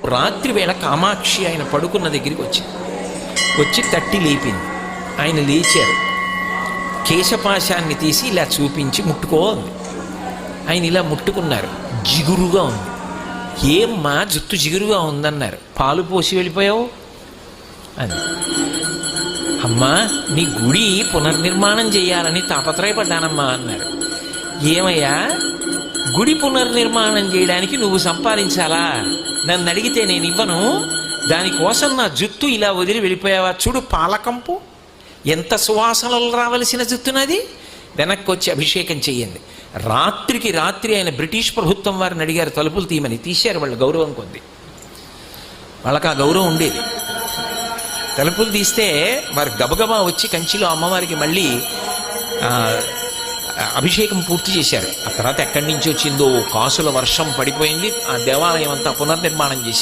రాత్రి వేళ కామాక్షి ఆయన పడుకున్న దగ్గరికి వచ్చి తట్టి లేపింది. ఆయన లేచారు. కేశపాశాన్ని తీసి ఇలా చూపించి ముట్టుకోంది. ఆయన ఇలా ముట్టుకున్నారు. జిగురుగా ఉంది. ఏమ్మా జుట్టు జిగురుగా ఉందన్నారు. పాలు పోసి వెళ్ళిపోయావు అని. అమ్మా నీ గుడి పునర్నిర్మాణం చేయాలని తాపత్రయపడ్డానమ్మా అన్నారు. ఏమయ్యా గుడి పునర్నిర్మాణం చేయడానికి నువ్వు సంపాదించాలా? నన్ను అడిగితే నేను ఇవ్వను. దానికోసం నా జుట్టు ఇలా వదిలి వెళ్ళిపోయావా? చూడు పాలకంపు ఎంత సువాసనలు రావలసిన జుట్టునది. వెనక్కి వచ్చి అభిషేకం చెయ్యండి. రాత్రికి రాత్రి ఆయన బ్రిటిష్ ప్రభుత్వం వారిని అడిగారు తలుపులు తీయమని. తీశారు. వాళ్ళు గౌరవం కొద్ది, వాళ్ళకి ఆ గౌరవం ఉండేది. తలుపులు తీస్తే వారు గబగబా వచ్చి కంచిలో అమ్మవారికి మళ్ళీ అభిషేకం పూర్తి చేశారు. ఆ తర్వాత ఎక్కడి నుంచి వచ్చిందో కాసుల వర్షం పడిపోయింది. ఆ దేవాలయం అంతా పునర్నిర్మాణం చేశారు.